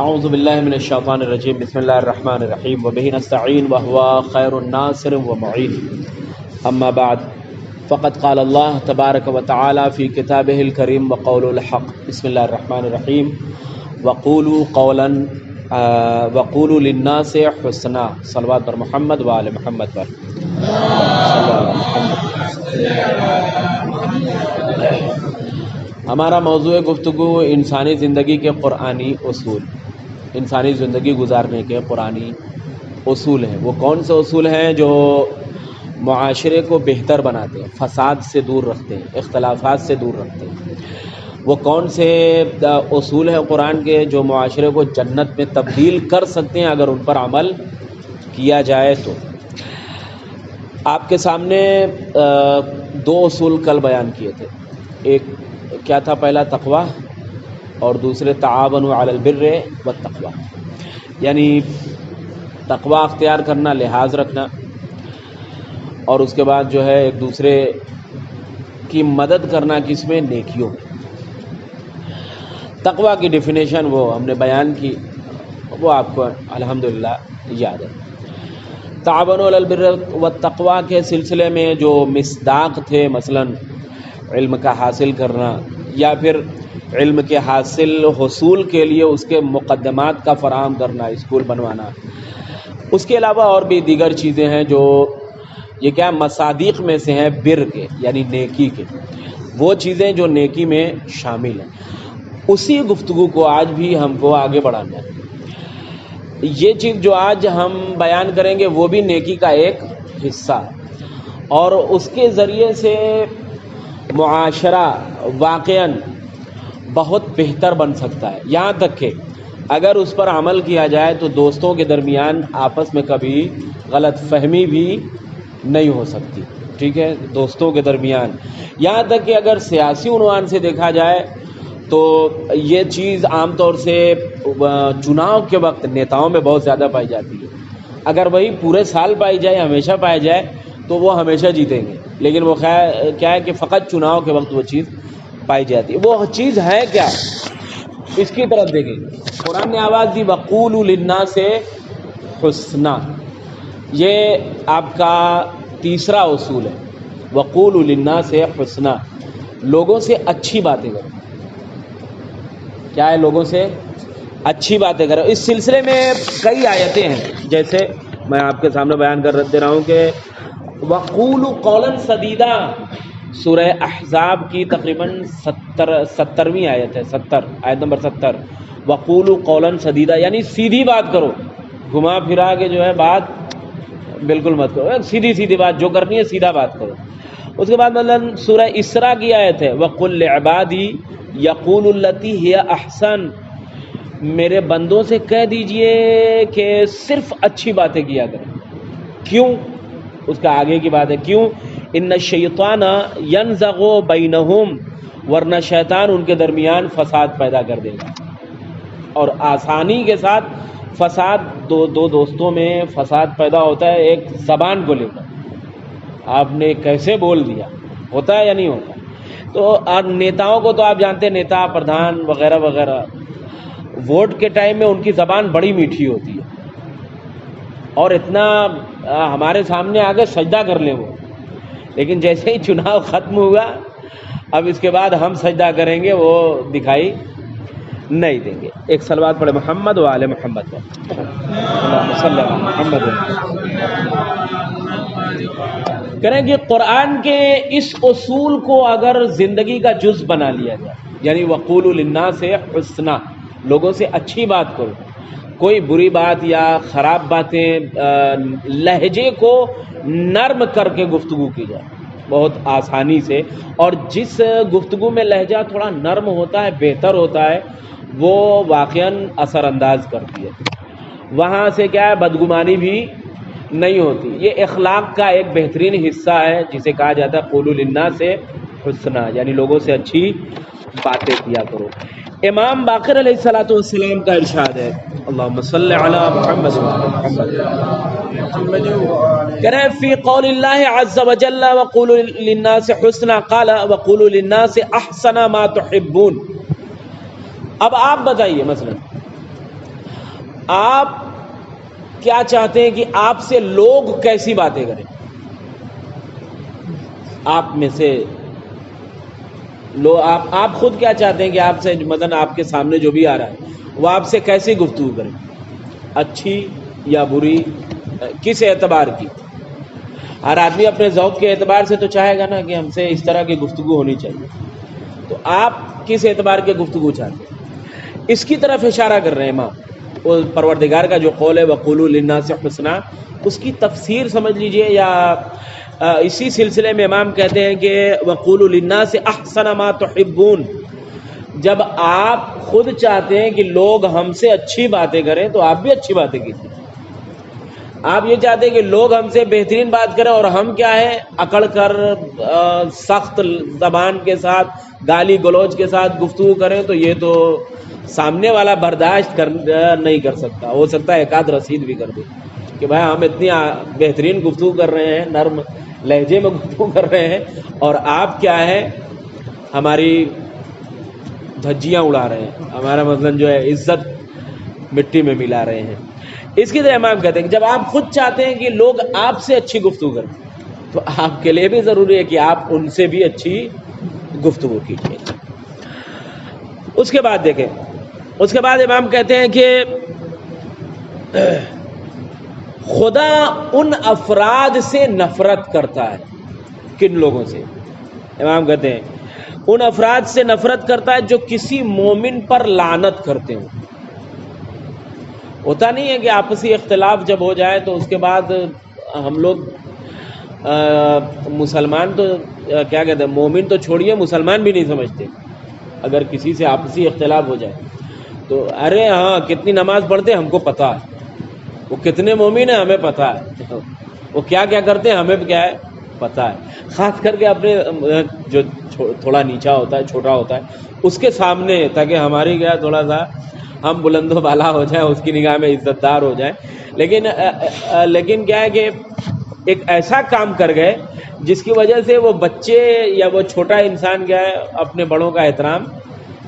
اعوذ باللہ من الشیطان الرجیم بسم اللہ الرحمن الرحیم وبہ نستعین وہو خیر الناصر ومعین اما بعد فقد قال اللہ تبارک وتعالی فی کتابہ الکریم وقول الحق بسم اللہ الرحمن الرحیم وقولوا للناس حسنا صلوات پر محمد و آل محمد پر ہمارا موضوع گفتگو انسانی زندگی کے قرآنی اصول، انسانی زندگی گزارنے کے قرآنی اصول ہیں۔ وہ کون سے اصول ہیں جو معاشرے کو بہتر بناتے ہیں، فساد سے دور رکھتے ہیں، اختلافات سے دور رکھتے ہیں؟ وہ کون سے اصول ہیں قرآن کے جو معاشرے کو جنت میں تبدیل کر سکتے ہیں اگر ان پر عمل کیا جائے تو؟ آپ کے سامنے دو اصول کل بیان کیے تھے۔ ایک کیا تھا؟ پہلا تقویٰ، اور دوسرے تعاونوا علی البر والتقویٰ، یعنی تقویٰ اختیار کرنا، لحاظ رکھنا، اور اس کے بعد جو ہے ایک دوسرے کی مدد کرنا، کس میں؟ نیکیوں میں۔ تقویٰ کی ڈیفینیشن وہ ہم نے بیان کی، وہ آپ کو الحمدللہ یاد ہے۔ تعاونوا علی البر والتقویٰ کے سلسلے میں جو مصداق تھے، مثلا علم کا حاصل کرنا، یا پھر علم کے حصول کے لیے اس کے مقدمات کا فراہم کرنا، اسکول بنوانا، اس کے علاوہ اور بھی دیگر چیزیں ہیں جو یہ کیا مصادیق میں سے ہیں، بر کے یعنی نیکی کے، وہ چیزیں جو نیکی میں شامل ہیں۔ اسی گفتگو کو آج بھی ہم کو آگے بڑھانا ہے۔ یہ چیز جو آج ہم بیان کریں گے وہ بھی نیکی کا ایک حصہ، اور اس کے ذریعے سے معاشرہ واقعاً بہت بہتر بن سکتا ہے، یہاں تک کہ اگر اس پر عمل کیا جائے تو دوستوں کے درمیان آپس میں کبھی غلط فہمی بھی نہیں ہو سکتی، ٹھیک ہے؟ دوستوں کے درمیان، یہاں تک کہ اگر سیاسی عنوان سے دیکھا جائے تو یہ چیز عام طور سے چناؤ کے وقت نیتاؤں میں بہت زیادہ پائی جاتی ہے۔ اگر وہی پورے سال پائی جائے، ہمیشہ پائی جائے، تو وہ ہمیشہ جیتیں گے، لیکن وہ کیا ہے کہ فقط چناؤ کے وقت وہ چیز پائی جاتی ہے۔ وہ چیز ہے کیا؟ اس کی طرف دیکھیں۔ قرآن نے آواز دی وَقُولُوا لِلنَّاسِ حُسْنًا، یہ آپ کا تیسرا اصول ہے۔ وَقُولُوا لِلنَّاسِ حُسْنًا، لوگوں سے اچھی باتیں کرو۔ کیا ہے؟ لوگوں سے اچھی باتیں کرو۔ اس سلسلے میں کئی آیتیں ہیں، جیسے میں آپ کے سامنے بیان کر دے رہا ہوں کہ وَقُولُوا قَوْلًا سَدِيدًا، سورہ احزاب کی تقریباً 70ویں آیت ہے، آیت نمبر 70۔ وَقُولُوا قَوْلًا سَدِيدًا، یعنی سیدھی بات کرو، گھما پھرا کے جو ہے بات بالکل مت کرو، سیدھی سیدھی بات جو کرنی ہے سیدھا بات کرو۔ اس کے بعد مثلاً سورہ اسراء کی آیت ہے وَقُلْ لِعِبَادِي يَقُولُوا الَّتِي هِيَ أَحْسَنُ، میرے بندوں سے کہہ دیجئے کہ صرف اچھی باتیں کیا کریں۔ کیوں؟ اس کا آگے کی بات ہے، کیوں؟ ان الشیطان ینزغ بینہم، ورنہ شیطان ان کے درمیان فساد پیدا کر دے گا۔ اور آسانی کے ساتھ فساد دو دوستوں میں فساد پیدا ہوتا ہے ایک زبان کو لے کر۔ آپ نے کیسے بول دیا، ہوتا ہے یا نہیں ہوتا؟ تو نیتاؤں کو تو آپ جانتے ہیں، نیتا پردھان وغیرہ وغیرہ، ووٹ کے ٹائم میں ان کی زبان بڑی میٹھی ہوتی ہے، اور اتنا ہمارے سامنے آگے سجدہ کر لیں وہ، لیکن جیسے ہی چناؤ ختم ہوا اب اس کے بعد ہم سجدہ کریں گے وہ دکھائی نہیں دیں گے۔ ایک صلوات پڑھے محمد و آل محمد پر، اللہم صلی علی محمد۔ کریں کہ قرآن کے اس اصول کو اگر زندگی کا جز بنا لیا جائے، یعنی وقولوا للناس حسنا، لوگوں سے اچھی بات کرو، کوئی بری بات یا خراب باتیں، لہجے کو نرم کر کے گفتگو کی جائے بہت آسانی سے، اور جس گفتگو میں لہجہ تھوڑا نرم ہوتا ہے، بہتر ہوتا ہے، وہ واقعاً اثر انداز کرتی ہے۔ وہاں سے کیا ہے؟ بدگمانی بھی نہیں ہوتی۔ یہ اخلاق کا ایک بہترین حصہ ہے جسے کہا جاتا ہے قولوا للناس حسنا، یعنی لوگوں سے اچھی باتیں کیا کرو۔ امام باقر علیہ الصلوۃ والسلام کا ارشاد ہے، اللہم صلی علی محمد کرے فی قول اللہ عز وجل وقولوا للناس حسنا قال وقولوا للناس احسن ما تحبون۔ اب آپ بتائیے مثلا آپ کیا چاہتے ہیں کہ آپ سے لوگ کیسی باتیں کریں؟ آپ میں سے آپ خود کیا چاہتے ہیں کہ آپ سے مثلا آپ کے سامنے جو بھی آ رہا ہے وہ آپ سے کیسی گفتگو کریں؟ اچھی یا بری؟ کس اعتبار کی؟ ہر آدمی اپنے ذوق کے اعتبار سے تو چاہے گا نا کہ ہم سے اس طرح کی گفتگو ہونی چاہیے. تو آپ کس اعتبار کی گفتگو چاہتے ہیں؟ اس کی طرف اشارہ کر رہے ہیں امام. وہ پروردگار کا جو قول ہے وَقُولُوا لِلنَّاسِ حُسْنًا، اس کی تفسیر سمجھ لیجئے. یا اسی سلسلے میں امام کہتے ہیں کہ وَقُولُوا لِلنَّاسِ أَحْسَنَ مَا تُحِبُّونَ. جب آپ خود چاہتے ہیں کہ لوگ ہم سے اچھی باتیں کریں تو آپ بھی اچھی باتیں کیجیے. آپ یہ چاہتے ہیں کہ لوگ ہم سے بہترین بات کریں اور ہم کیا ہے اکڑ کر سخت زبان کے ساتھ گالی گلوچ کے ساتھ گفتگو کریں تو یہ تو سامنے والا برداشت نہیں کر سکتا. ہو سکتا ہے ایک آدھ رسید بھی کر دے کہ بھائی ہم اتنی بہترین گفتگو کر رہے ہیں، نرم لہجے میں گفتگو کر رہے ہیں، اور آپ کیا ہے ہماری دھجیاں اڑا رہے ہیں، ہمارا مثلاً جو ہے عزت مٹی میں ملا رہے ہیں. اس کی طرح امام کہتے ہیں کہ جب آپ خود چاہتے ہیں کہ لوگ آپ سے اچھی گفتگو کریں تو آپ کے لیے بھی ضروری ہے کہ آپ ان سے بھی اچھی گفتگو کیجیے. اس کے بعد دیکھیں، اس کے بعد امام کہتے ہیں کہ خدا ان افراد سے نفرت کرتا ہے. کن لوگوں سے؟ امام کہتے ہیں ان افراد سے نفرت کرتا ہے جو کسی مومن پر لعنت کرتے ہیں. ہوتا نہیں ہے کہ آپسی اختلاف جب ہو جائے تو اس کے بعد ہم لوگ مسلمان تو کیا کہتے ہیں، مومن تو چھوڑیے مسلمان بھی نہیں سمجھتے. اگر کسی سے آپسی اختلاف ہو جائے تو ارے ہاں کتنی نماز پڑھتے ہم کو پتہ ہے، وہ کتنے مومن ہیں ہمیں پتہ ہے، وہ کیا کیا کرتے ہیں ہمیں کیا ہے پتہ ہے. خاص کر کے اپنے جو تھوڑا نیچا ہوتا ہے، چھوٹا ہوتا ہے، اس کے سامنے، تاکہ ہماری کیا تھوڑا سا ہم بلند و بالا ہو جائیں، اس کی نگاہ میں عزت دار ہو جائیں. لیکن کیا ہے کہ ایک ایسا کام کر گئے جس کی وجہ سے وہ بچے یا وہ چھوٹا انسان کیا ہے اپنے بڑوں کا احترام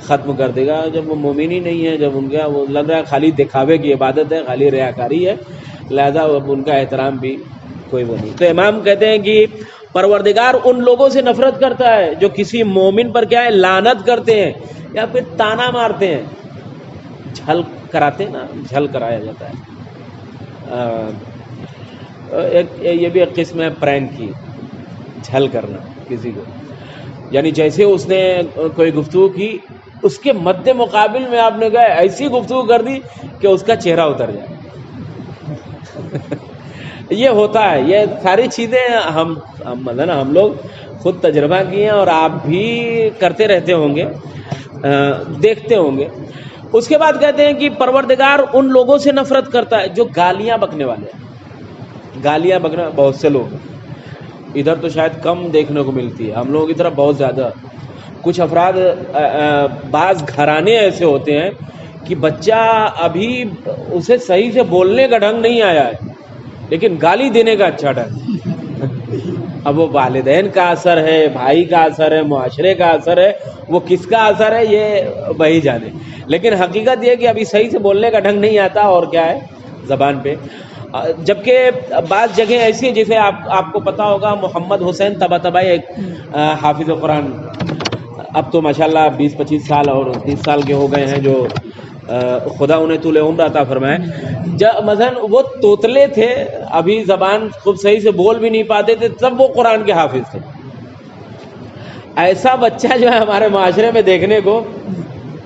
ختم کر دے گا. جب وہ مومن ہی نہیں ہے، جب ان کا وہ لگ رہا ہے خالی دکھاوے کی عبادت ہے، خالی ریاکاری ہے، لہذا ان کا احترام بھی کوئی وہ نہیں. تو امام کہتے ہیں کہ پروردگار ان لوگوں سے نفرت کرتا ہے جو کسی مومن پر کیا ہے لعنت کرتے ہیں یا پھر تانا مارتے ہیں. جھل کراتے ہیں نا، جھل کرایا جاتا ہے. یہ بھی ایک قسم ہے پرینک کی، جھل کرنا کسی کو. یعنی جیسے اس نے کوئی گفتگو کی، اس کے مد مقابل میں آپ نے کہا ایسی گفتگو کر دی کہ اس کا چہرہ اتر جائے. یہ ہوتا ہے، یہ ساری چیزیں ہم لوگ خود تجربہ کیے ہیں اور آپ بھی کرتے رہتے ہوں گے، دیکھتے ہوں گے. اس کے بعد کہتے ہیں کہ پروردگار ان لوگوں سے نفرت کرتا ہے جو گالیاں بکنے والے ہیں. گالیاں بکنا بہت سے لوگ ادھر تو شاید کم دیکھنے کو ملتی ہے، ہم لوگوں کی طرف بہت زیادہ. کچھ افراد، بعض گھرانے ایسے ہوتے ہیں کہ بچہ ابھی اسے صحیح سے بولنے کا ڈھنگ نہیں آیا ہے لیکن گالی دینے کا اچھا ڈھنگ. اب وہ والدین کا اثر ہے، بھائی کا اثر ہے، معاشرے کا اثر ہے، وہ کس کا اثر ہے یہ وہی جانے. لیکن حقیقت یہ کہ ابھی صحیح سے بولنے کا ڈھنگ نہیں آتا اور کیا ہے زبان پہ. جبکہ بعض جگہیں ایسی ہیں جیسے آپ کو پتہ ہوگا محمد حسین طباطبائی ایک حافظ قرآن، اب تو ماشاءاللہ 20-25 سال اور 30 سال کے ہو گئے ہیں، جو خدا انہیں طول عمر عطا فرمائے. مثلاً وہ توتلے تھے، ابھی زبان خوب صحیح سے بول بھی نہیں پاتے تھے، تب وہ قرآن کے حافظ تھے. ایسا بچہ جو ہے ہمارے معاشرے میں دیکھنے کو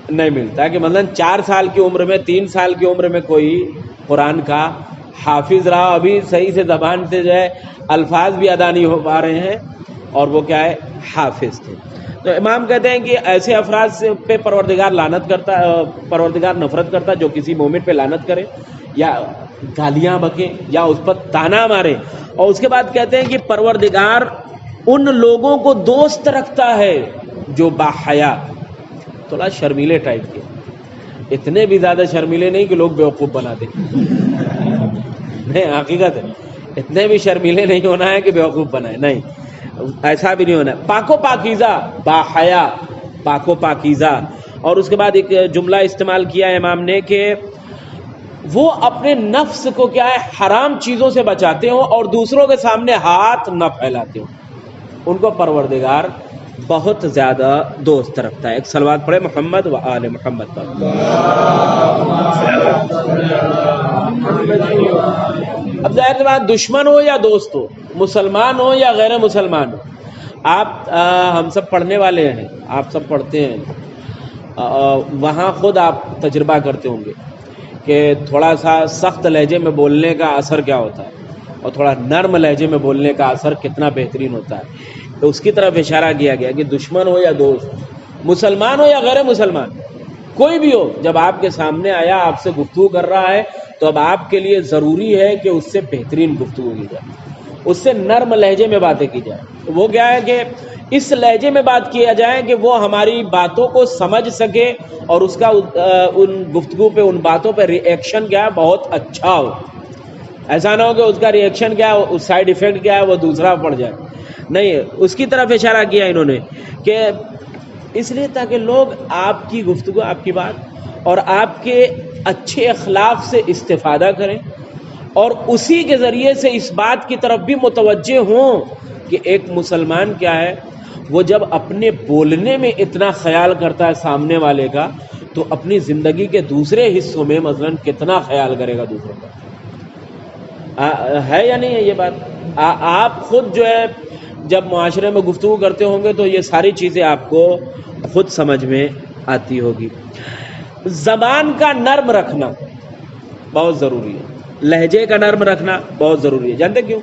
نہیں ملتا کہ مثلاً 4 سال کی عمر میں، 3 سال کی عمر میں کوئی قرآن کا حافظ رہا، ابھی صحیح سے زبان سے جو ہے الفاظ بھی ادا نہیں ہو پا رہے ہیں اور وہ کیا ہے حافظ تھے. تو امام کہتے ہیں کہ ایسے افراد سے پہ پروردگار لعنت کرتا ہے، پروردگار نفرت کرتا ہے جو کسی مومن پہ لعنت کرے یا گالیاں بکے یا اس پر تانا مارے. اور اس کے بعد کہتے ہیں کہ پروردگار ان لوگوں کو دوست رکھتا ہے جو باحیا، تھوڑا شرمیلے ٹائپ کے، اتنے بھی زیادہ شرمیلے نہیں کہ لوگ بیوقوف بنا دیں. نہیں، حقیقت ہے اتنے بھی شرمیلے نہیں ہونا ہے کہ بیوقوف بنائے، نہیں، ایسا بھی نہیں ہونا ہے. پاک و پاکیزہ، باحیا، پاک و پاکیزہ. اور اس کے بعد ایک جملہ استعمال کیا ہے امام نے کہ وہ اپنے نفس کو کیا ہے حرام چیزوں سے بچاتے ہوں اور دوسروں کے سامنے ہاتھ نہ پھیلاتے ہوں، ان کو پروردگار بہت زیادہ دوست رکھتا ہے۔ ایک صلوات پڑھے محمد و آل محمد پر۔ اب ظاہر بات دشمن ہو یا دوست ہو، مسلمان ہو یا غیر مسلمان ہو، آپ ہم سب پڑھنے والے ہیں، آپ سب پڑھتے ہیں، وہاں خود آپ تجربہ کرتے ہوں گے کہ تھوڑا سا سخت لہجے میں بولنے کا اثر کیا ہوتا ہے اور تھوڑا نرم لہجے میں بولنے کا اثر کتنا بہترین ہوتا ہے۔ تو اس کی طرف اشارہ کیا گیا کہ دشمن ہو یا دوست، مسلمان ہو یا غیر مسلمان، کوئی بھی ہو، جب آپ کے سامنے آیا آپ سے گفتگو کر رہا ہے تو اب آپ کے لیے ضروری ہے کہ اس سے بہترین گفتگو کی جائے، اس سے نرم لہجے میں باتیں کی جائے۔ وہ کیا ہے کہ اس لہجے میں بات کیا جائے کہ وہ ہماری باتوں کو سمجھ سکے اور اس کا ان گفتگو پہ، ان باتوں پہ ری ایکشن کیا ہے بہت اچھا ہو۔ ایسا نہ ہو کہ اس کا ری ایکشن کیا ہے، اس سائیڈ ایفیکٹ کیا ہے وہ دوسرا پڑ جائے، نہیں، اس کی طرف اشارہ کیا انہوں نے کہ اس لیے تاکہ لوگ آپ کی گفتگو، آپ کی بات اور آپ کے اچھے اخلاق سے استفادہ کریں اور اسی کے ذریعے سے اس بات کی طرف بھی متوجہ ہوں کہ ایک مسلمان کیا ہے، وہ جب اپنے بولنے میں اتنا خیال کرتا ہے سامنے والے کا تو اپنی زندگی کے دوسرے حصوں میں مثلاً کتنا خیال کرے گا دوسروں کا، ہے یا نہیں ہے یہ بات؟ آپ خود جو ہے جب معاشرے میں گفتگو کرتے ہوں گے تو یہ ساری چیزیں آپ کو خود سمجھ میں آتی ہوگی۔ زبان کا نرم رکھنا بہت ضروری ہے، لہجے کا نرم رکھنا بہت ضروری ہے۔ جانتے کیوں؟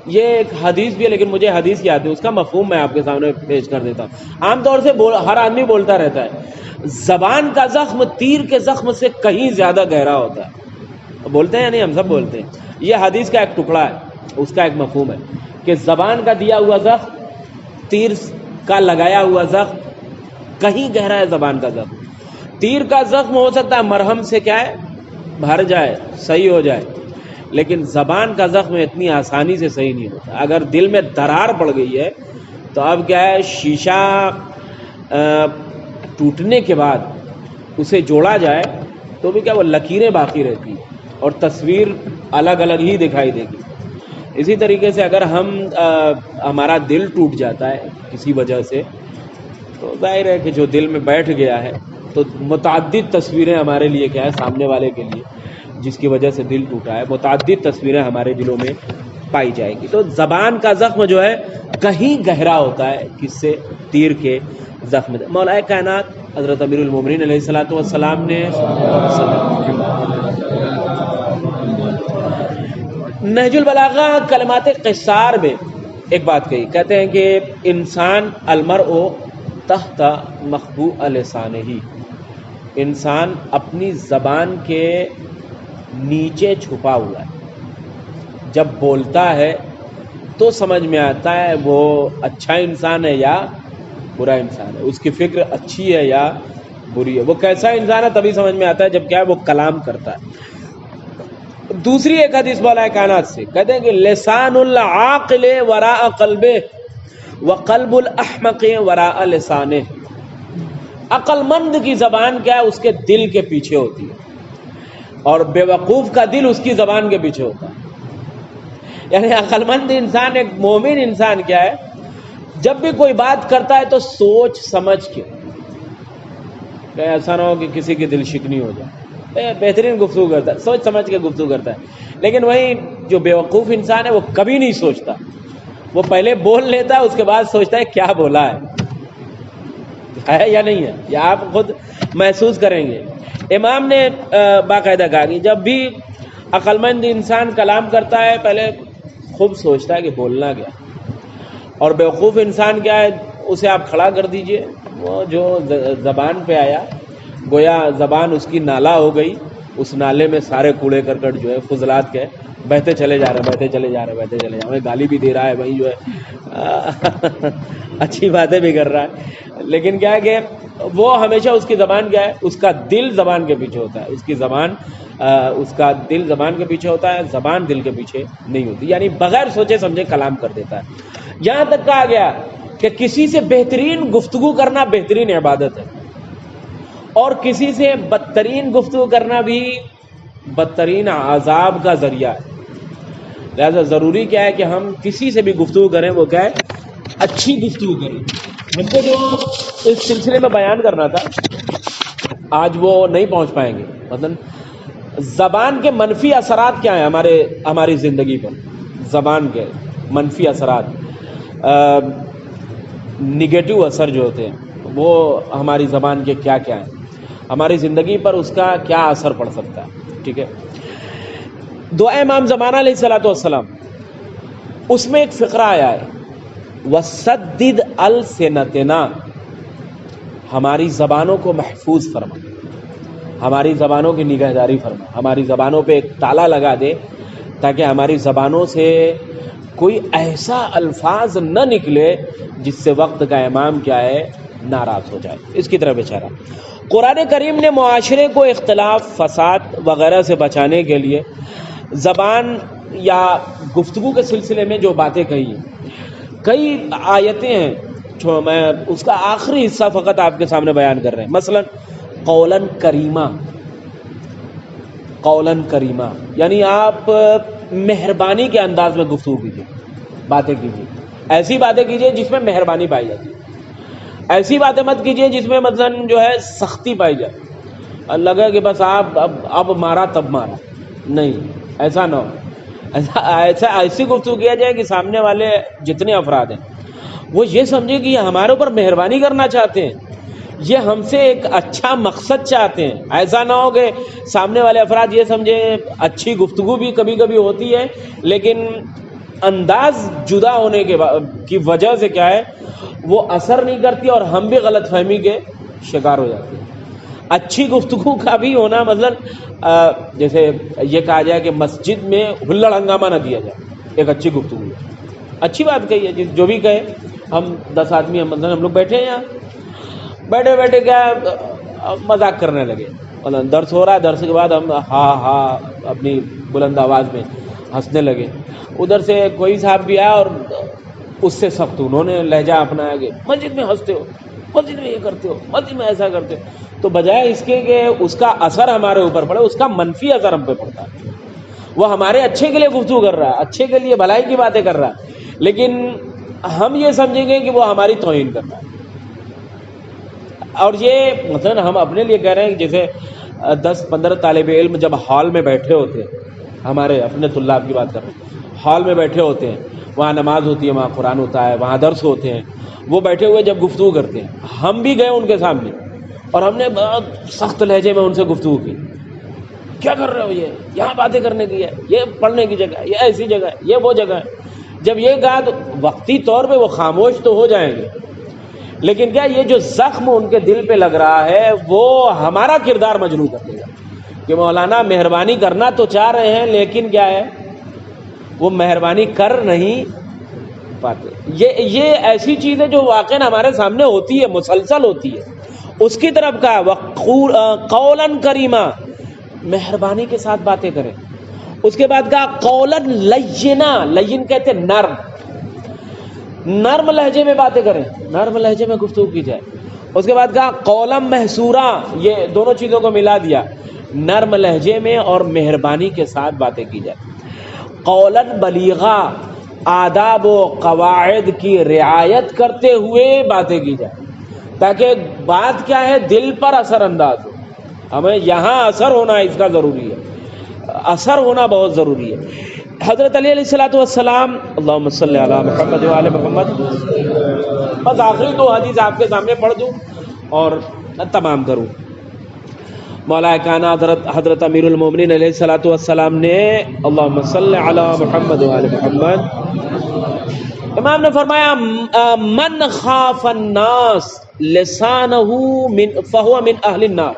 یہ ایک حدیث بھی ہے لیکن مجھے حدیث یاد ہے، اس کا مفہوم میں آپ کے سامنے پیش کر دیتا ہوں۔ عام طور سے ہر آدمی بولتا رہتا ہے زبان کا زخم تیر کے زخم سے کہیں زیادہ گہرا ہوتا ہے، بولتے ہیں یا نہیں؟ ہم سب بولتے ہیں۔ یہ حدیث کا ایک ٹکڑا ہے، اس کا ایک مفہوم ہے کہ زبان کا دیا ہوا زخم، تیر کا لگایا ہوا زخم کہیں گہرا ہے۔ زبان کا زخم، تیر کا زخم ہو سکتا ہے مرہم سے کیا ہے بھر جائے، صحیح ہو جائے، لیکن زبان کا زخم اتنی آسانی سے صحیح نہیں ہوتا۔ اگر دل میں درار پڑ گئی ہے تو اب کیا ہے، شیشہ ٹوٹنے کے بعد اسے جوڑا جائے تو بھی کیا وہ لکیریں باقی رہتی ہیں اور تصویر الگ الگ ہی دکھائی دے گی۔ اسی طریقے سے اگر ہمارا دل ٹوٹ جاتا ہے کسی وجہ سے تو ظاہر ہے کہ جو دل میں بیٹھ گیا ہے تو متعدد تصویریں ہمارے لیے کیا ہے، سامنے والے کے لیے جس کی وجہ سے دل ٹوٹا ہے، متعدد تصویریں ہمارے دلوں میں پائی جائے گی۔ تو زبان کا زخم جو ہے کہیں گہرا ہوتا ہے کس سے، تیر کے زخم سے۔ مولا کائنات حضرت امیر المومنین علیہ الصلوۃ والسلام نے نہج البلاغہ کلمات قصار میں ایک بات کہی، کہتے ہیں کہ انسان المرء تحت مخبوء لسانہ، انسان اپنی زبان کے نیچے چھپا ہوا ہے، جب بولتا ہے تو سمجھ میں آتا ہے وہ اچھا انسان ہے یا برا انسان ہے، اس کی فکر اچھی ہے یا بری ہے، وہ کیسا انسان ہے تبھی سمجھ میں آتا ہے جب کیا ہے وہ کلام کرتا ہے۔ دوسری ایک حدیث مولا کائنات سے کہتے ہیں کہ لسان العاقل وراء قلبہ وقلب الاحمق وراء لسانہ، عقل مند کی زبان کیا ہے اس کے دل کے پیچھے ہوتی ہے اور بے وقوف کا دل اس کی زبان کے پیچھے ہوتا ہے۔ یعنی عقل مند انسان، ایک مومن انسان کیا ہے، جب بھی کوئی بات کرتا ہے تو سوچ سمجھ کے، کہ ایسا نہ ہو کہ کسی کی دل شکنی ہو جائے، بہترین گفتگو کرتا ہے، سوچ سمجھ کے گفتگو کرتا ہے۔ لیکن وہی جو بیوقوف انسان ہے وہ کبھی نہیں سوچتا، وہ پہلے بول لیتا ہے اس کے بعد سوچتا ہے کیا بولا ہے یا نہیں ہے، یا آپ خود محسوس کریں گے۔ امام نے باقاعدہ کہا کہ جب بھی عقل مند انسان کلام کرتا ہے پہلے خوب سوچتا ہے کہ بولنا کیا، اور بیوقوف انسان کیا ہے اسے آپ کھڑا کر دیجئے، وہ جو زبان پہ آیا گویا زبان اس کی نالا ہو گئی، اس نالے میں سارے کوڑے کرکٹ جو ہے فضلات کے بہتے چلے جا رہے، گالی بھی دے رہا ہے بھائی جو ہے اچھی باتیں بھی کر رہا ہے، لیکن کیا ہے کہ وہ ہمیشہ اس کی زبان کیا ہے، اس کا دل زبان کے پیچھے ہوتا ہے، اس کا دل زبان کے پیچھے ہوتا ہے، زبان دل کے پیچھے نہیں ہوتی، یعنی بغیر سوچے سمجھے کلام کر دیتا ہے۔ یہاں تک کہا گیا کہ کسی سے بہترین گفتگو کرنا بہترین عبادت ہے اور کسی سے بدترین گفتگو کرنا بھی بدترین عذاب کا ذریعہ ہے. لہذا ضروری کیا ہے کہ ہم کسی سے بھی گفتگو کریں وہ کیا ہے اچھی گفتگو کریں. ہم کو جو اس سلسلے میں بیان کرنا تھا آج وہ نہیں پہنچ پائیں گے. مثلا زبان کے منفی اثرات کیا ہیں ہماری زندگی پر. زبان کے منفی اثرات، نگیٹو اثر جو ہوتے ہیں وہ ہماری زبان کے کیا کیا ہیں، ہماری زندگی پر اس کا کیا اثر پڑ سکتا ہے. ٹھیک ہے. دعا امام زمانہ علیہ الصلوۃ والسلام اس میں ایک فقرہ آیا ہے وَسَدِّدْ أَلْسِنَتَنَا، ہماری زبانوں کو محفوظ فرما، ہماری زبانوں کی نگہداری فرما، ہماری زبانوں پہ ایک تالا لگا دے تاکہ ہماری زبانوں سے کوئی ایسا الفاظ نہ نکلے جس سے وقت کا امام کیا ہے ناراض ہو جائے. اس کی طرف اشارہ. قرآن کریم نے معاشرے کو اختلاف، فساد وغیرہ سے بچانے کے لیے زبان یا گفتگو کے سلسلے میں جو باتیں کہی ہیں، کئی آیتیں ہیں جو میں اس کا آخری حصہ فقط آپ کے سامنے بیان کر رہے ہیں. مثلا قولاً کریمہ، قولاً کریمہ یعنی آپ مہربانی کے انداز میں گفتگو کیجیے، باتیں کیجیے، ایسی باتیں کیجیے جس میں مہربانی پائی جاتی ہے. ایسی باتیں مت کیجیے جس میں مثلا جو ہے سختی پائی جائے، لگا کہ بس آپ اب مارا تب مارا. نہیں، ایسا نہ ہو. ایسی گفتگو کیا جائے کہ سامنے والے جتنے افراد ہیں وہ یہ سمجھے کہ یہ ہمارے اوپر مہربانی کرنا چاہتے ہیں، یہ ہم سے ایک اچھا مقصد چاہتے ہیں. ایسا نہ ہو کہ سامنے والے افراد یہ سمجھے اچھی گفتگو بھی کبھی کبھی ہوتی ہے لیکن انداز جدا ہونے کی وجہ سے کیا ہے وہ اثر نہیں کرتی اور ہم بھی غلط فہمی کے شکار ہو جاتے ہیں. اچھی گفتگو کا بھی ہونا مثلا جیسے یہ کہا جائے کہ مسجد میں ہلڑ ہنگامہ نہ کیا جائے، ایک اچھی گفتگو ہے، اچھی بات کہی ہے جو بھی کہے. ہم 10 آدمی ہیں، مثلا ہم لوگ بیٹھے ہیں یہاں، بیٹھے کیا مذاق کرنے لگے. درس ہو رہا ہے، درس کے بعد ہم ہاں اپنی بلند آواز میں ہنسنے لگے. ادھر سے کوئی صاحب بھی آیا اور اس سے سخت انہوں نے لہجہ اپنایا کہ مسجد میں ہنستے ہو، مسجد میں یہ کرتے ہو، مسجد میں ایسا کرتے ہو. تو بجائے اس کے کہ اس کا اثر ہمارے اوپر پڑے، اس کا منفی اثر ہم پہ پڑتا ہے. وہ ہمارے اچھے کے لیے گفتگو کر رہا ہے، اچھے کے لیے بھلائی کی باتیں کر رہا ہے، لیکن ہم یہ سمجھیں گے کہ وہ ہماری توہین کر رہا ہے. اور یہ مثلا ہم اپنے لیے کہہ رہے ہیں کہ جیسے 10-15 طالب علم جب ہال میں بیٹھے ہوتے ہیں، ہمارے اپنے طلاب کی بات کر رہے ہیں، ہال میں بیٹھے ہوتے ہیں، وہاں نماز ہوتی ہے، وہاں قرآن ہوتا ہے، وہاں درس ہوتے ہیں، وہ بیٹھے ہوئے جب گفتگو کرتے ہیں، ہم بھی گئے ان کے سامنے اور ہم نے بہت سخت لہجے میں ان سے گفتگو کی. کیا کر رہے ہو، یہ یہاں باتیں کرنے کی ہے، یہ پڑھنے کی جگہ ہے، یہ ایسی جگہ ہے، یہ وہ جگہ ہے. جب یہ کہا تو وقتی طور پہ وہ خاموش تو ہو جائیں گے، لیکن کیا یہ جو زخم ان کے دل پہ لگ رہا ہے وہ ہمارا کردار مجروح کر دے گا کہ مولانا مہربانی کرنا تو چاہ رہے ہیں لیکن کیا ہے وہ مہربانی کر نہیں پاتے. یہ ایسی چیز ہے جو واقعاً ہمارے سامنے ہوتی ہے، مسلسل ہوتی ہے. اس کی طرف کہا قولاً کریمہ، مہربانی کے ساتھ باتیں کریں. اس کے بعد کہا قولاً لینا، لین کہتے ہیں نرم، نرم لہجے میں باتیں کریں، نرم لہجے میں گفتگو کی جائے. اس کے بعد کہا قولاً محسورا، یہ دونوں چیزوں کو ملا دیا، نرم لہجے میں اور مہربانی کے ساتھ باتیں کی جائے. قولاً بلیغا، آداب و قواعد کی رعایت کرتے ہوئے باتیں کی جائے تاکہ بات کیا ہے دل پر اثر انداز ہو. ہمیں یہاں اثر ہونا اس کا ضروری ہے، اثر ہونا بہت ضروری ہے. حضرت علی علیہ الصلوۃ والسلام، اللہم صلی علی محمد وعلی محمد. بس آخری 2 حدیث آپ کے سامنے پڑھ دوں اور تمام کروں. مولا کائنات حضرت امیر المومنین علیہ الصلوۃ والسلام نے اللہم صلی علی محمد وعلی محمد، امام نے فرمایا من خاف الناس لسانہ فہو من اہل النار.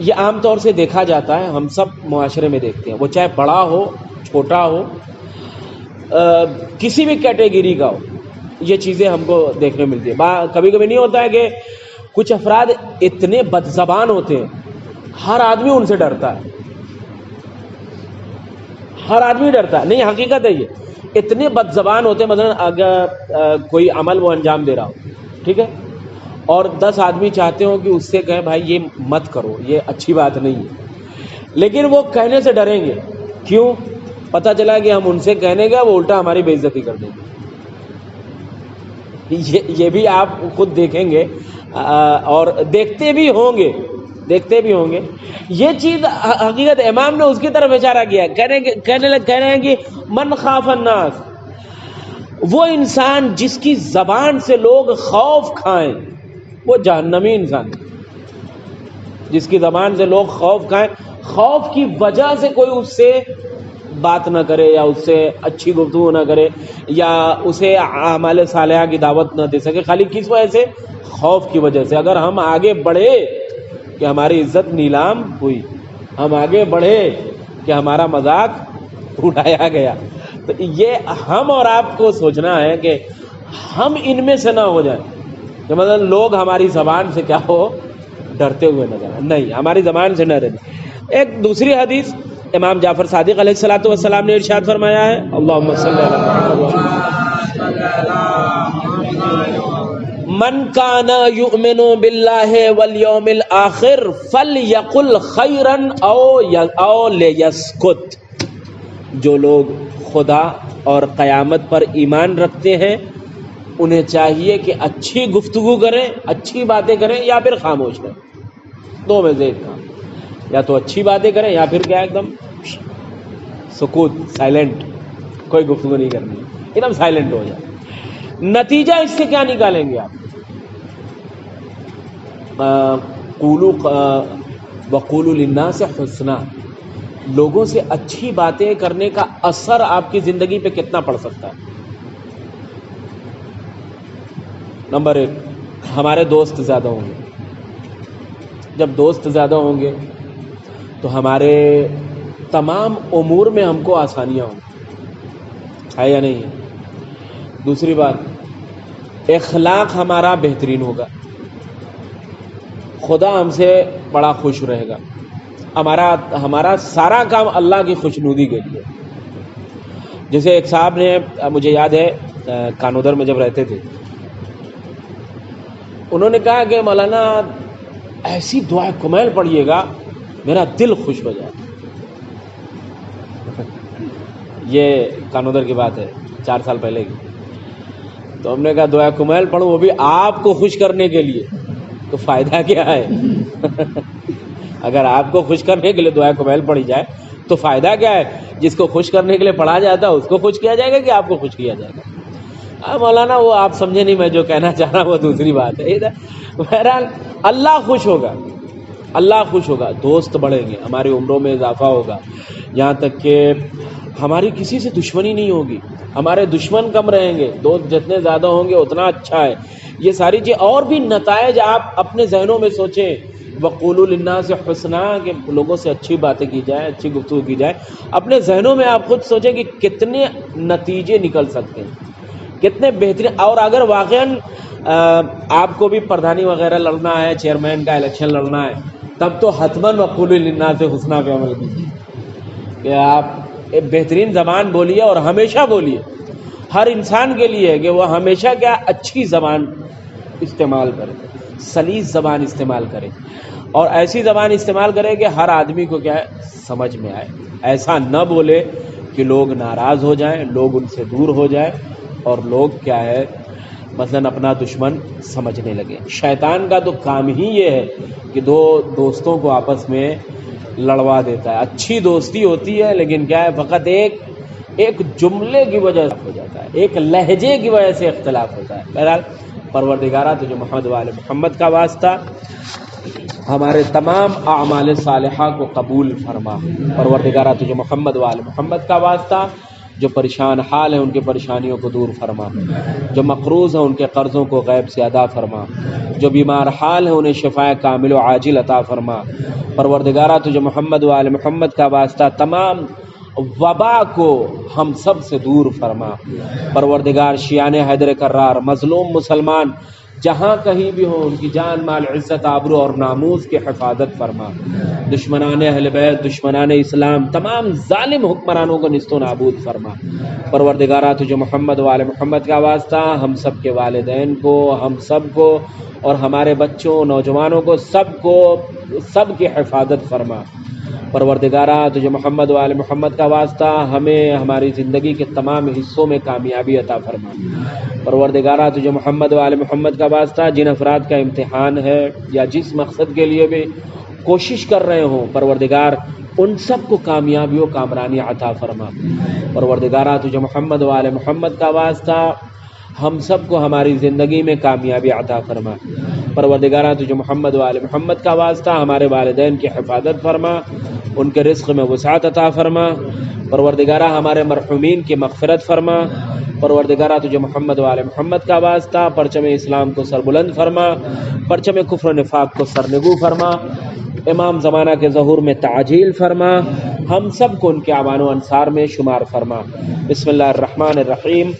یہ عام طور سے دیکھا جاتا ہے، ہم سب معاشرے میں دیکھتے ہیں، وہ چاہے بڑا ہو چھوٹا ہو، کسی بھی کیٹیگری کا ہو، یہ چیزیں ہم کو دیکھنے ملتی ہیں. کبھی کبھی نہیں ہوتا ہے کہ کچھ افراد اتنے بد زبان ہوتے ہیں ہر آدمی ان سے ڈرتا ہے، ہر آدمی ڈرتا ہے. نہیں، حقیقت ہے یہ اتنے بد زبان ہوتے ہیں. مثلا اگر کوئی عمل وہ انجام دے رہا ہو، ٹھیک ہے، اور 10 آدمی چاہتے ہو کہ اس سے کہیں بھائی یہ مت کرو، یہ اچھی بات نہیں ہے، لیکن وہ کہنے سے ڈریں گے. کیوں؟ پتہ چلا کہ ہم ان سے کہنے گے وہ الٹا ہماری بے عزتی کر دیں گے. یہ بھی آپ خود دیکھیں گے اور دیکھتے بھی ہوں گے. یہ چیز حقیقت امام نے اس کی طرف اشارہ کیا. کہہ رہے ہیں کہ من خاف الناس، وہ انسان جس کی زبان سے لوگ خوف کھائیں وہ جہنمی انسان. جس کی زبان سے لوگ خوف کھائیں، خوف کی وجہ سے کوئی اس سے بات نہ کرے یا اس سے اچھی گفتگو نہ کرے یا اسے اعمال صالحہ کی دعوت نہ دے سکے، خالی کس وجہ سے؟ خوف کی وجہ سے. اگر ہم آگے بڑھے کہ ہماری عزت نیلام ہوئی، ہم آگے بڑھے کہ ہمارا مذاق اڑایا گیا، تو یہ ہم اور آپ کو سوچنا ہے کہ ہم ان میں سے نہ ہو جائیں کہ مثلا لوگ ہماری زبان سے کیا ہو ڈرتے ہوئے نظر آئے. نہیں، ہماری زبان سے نہ ڈریں. ایک دوسری حدیث امام جعفر صادق علیہ الصلوۃ والسلام نے ارشاد فرمایا ہے، اللہم صلی علی محمد، من کان یؤمن باللہ والیوم الآخر فلیقل خیرا او لیسکت. جو لوگ خدا اور قیامت پر ایمان رکھتے ہیں انہیں چاہیے کہ اچھی گفتگو کریں، اچھی باتیں کریں یا پھر خاموش رہیں. دو میں سے ایک کام، یا تو اچھی باتیں کریں یا پھر کیا ایک دم سکوت، سائلنٹ، کوئی گفتگو نہیں کرنی، ایک دم سائلنٹ ہو جائے. نتیجہ اس سے کیا نکالیں گے آپ؟ وقولوا للناس حسنا. لوگوں سے اچھی باتیں کرنے کا اثر آپ کی زندگی پہ کتنا پڑ سکتا ہے؟ نمبر ایک، ہمارے دوست زیادہ ہوں گے. جب دوست زیادہ ہوں گے تو ہمارے تمام امور میں ہم کو آسانیاں ہوں گی، ہے یا نہیں ہے؟ دوسری بات، اخلاق ہمارا بہترین ہوگا، خدا ہم سے بڑا خوش رہے گا، ہمارا سارا کام اللہ کی خوشنودی کے لیے. جیسے ایک صاحب نے، مجھے یاد ہے کانودر میں جب رہتے تھے، انہوں نے کہا کہ مولانا ایسی دعا کمیل پڑھیے گا میرا دل خوش ہو جائے. یہ کانودر کی بات ہے 4 سال پہلے کی. تو ہم نے کہا دعا کمیل پڑھوں، وہ بھی آپ کو خوش کرنے کے لیے، تو فائدہ کیا ہے؟ اگر آپ کو خوش کرنے کے لیے دعا کمیل پڑھی جائے تو فائدہ کیا ہے؟ جس کو خوش کرنے کے لیے پڑھا جاتا ہے اس کو خوش کیا جائے گا کہ آپ کو خوش کیا جائے گا؟ مولانا وہ آپ سمجھے نہیں، میں جو کہنا چاہ رہا ہوں وہ دوسری بات ہے. بہرحال اللہ خوش ہوگا، اللہ خوش ہوگا، دوست بڑھیں گے، ہماری عمروں میں اضافہ ہوگا، یہاں تک کہ ہماری کسی سے دشمنی نہیں ہوگی، ہمارے دشمن کم رہیں گے، دوست جتنے زیادہ ہوں گے اتنا اچھا ہے. یہ ساری چیز اور بھی نتائج آپ اپنے ذہنوں میں سوچیں. وقولوا للناس حسنا، کہ لوگوں سے اچھی باتیں کی جائیں، اچھی گفتگو کی جائے. اپنے ذہنوں میں آپ خود سوچیں کہ کتنے نتیجے نکل سکتے ہیں، کتنے بہترین. اور اگر واقعاً آپ کو بھی پردھانی وغیرہ لڑنا ہے، چیئرمین کا الیکشن لڑنا ہے، تب تو حتماً وقولوا للناس حسنا پہ عمل کیجیے کہ آپ ایک بہترین زبان بولیے اور ہمیشہ بولیے. ہر انسان کے لیے ہے کہ وہ ہمیشہ کیا اچھی زبان استعمال کرے، سلیس زبان استعمال کرے، اور ایسی زبان استعمال کرے کہ ہر آدمی کو کیا ہے سمجھ میں آئے. ایسا نہ بولے کہ لوگ ناراض ہو جائیں، لوگ ان سے دور ہو جائیں اور لوگ کیا ہے مثلا اپنا دشمن سمجھنے لگے. شیطان کا تو کام ہی یہ ہے کہ دو دوستوں کو آپس میں لڑوا دیتا ہے. اچھی دوستی ہوتی ہے لیکن کیا ہے فقط ایک جملے کی وجہ سے ہو جاتا ہے، ایک لہجے کی وجہ سے اختلاف ہوتا ہے. بہرحال پروردگارہ تجھے محمد وآل محمد کا واسطہ ہمارے تمام اعمال صالحہ کو قبول فرما. پروردگارہ تجھے محمد وآل محمد کا واسطہ جو پریشان حال ہیں ان کی پریشانیوں کو دور فرما، جو مقروض ہیں ان کے قرضوں کو غیب سے ادا فرما، جو بیمار حال ہیں انہیں شفاء کامل و عاجل عطا فرما. پروردگارہ تجھے محمد وآل محمد کا واسطہ تمام وبا کو ہم سب سے دور فرما. پروردگار شیعان حیدر کرار مظلوم مسلمان جہاں کہیں بھی ہوں ان کی جان مال عزت آبرو اور ناموس کی حفاظت فرما. دشمنان اہل بیت، دشمنان اسلام، تمام ظالم حکمرانوں کو نیست و نابود فرما. پروردگارہ تجھے محمد وآل محمد کا واسطہ ہم سب کے والدین کو، ہم سب کو اور ہمارے بچوں نوجوانوں کو سب کی حفاظت فرما. پروردگارہ تجھے محمد و آل محمد کا واسطہ ہمیں ہماری زندگی کے تمام حصوں میں کامیابی عطا فرما۔ پروردگارہ تجھے محمد و آل محمد کا واسطہ جن افراد کا امتحان ہے یا جس مقصد کے لیے بھی کوشش کر رہے ہوں، پروردگار ان سب کو کامیابی و کامرانی عطا فرما۔ پروردگارہ تجھے محمد و آل محمد کا واسطہ ہم سب کو ہماری زندگی میں کامیابی عطا فرما۔ پروردگارہ تجھے محمد و آل محمد کا واسطہ ہمارے والدین کی حفاظت فرما، ان کے رزق میں وسعت عطا فرما۔ پروردگارہ ہمارے مرحومین کی مغفرت فرما۔ پروردگارہ تجھے محمد و آل محمد کا واسطہ پرچم اسلام کو سربلند فرما، پرچم کفر و نفاق کو سرنگو فرما، امام زمانہ کے ظہور میں تعجیل فرما، ہم سب کو ان کے اعوان و انصار میں شمار فرما۔ بسم اللہ الرحمن الرحیم۔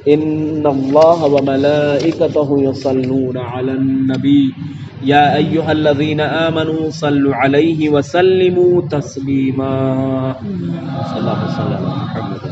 ان اللہ وملائکتہ یصلون علی النبی یا ایہا الذین آمنوا صلوا علیہ وسلموا تسلیما۔ صلی اللہ علیہ وسلم محمد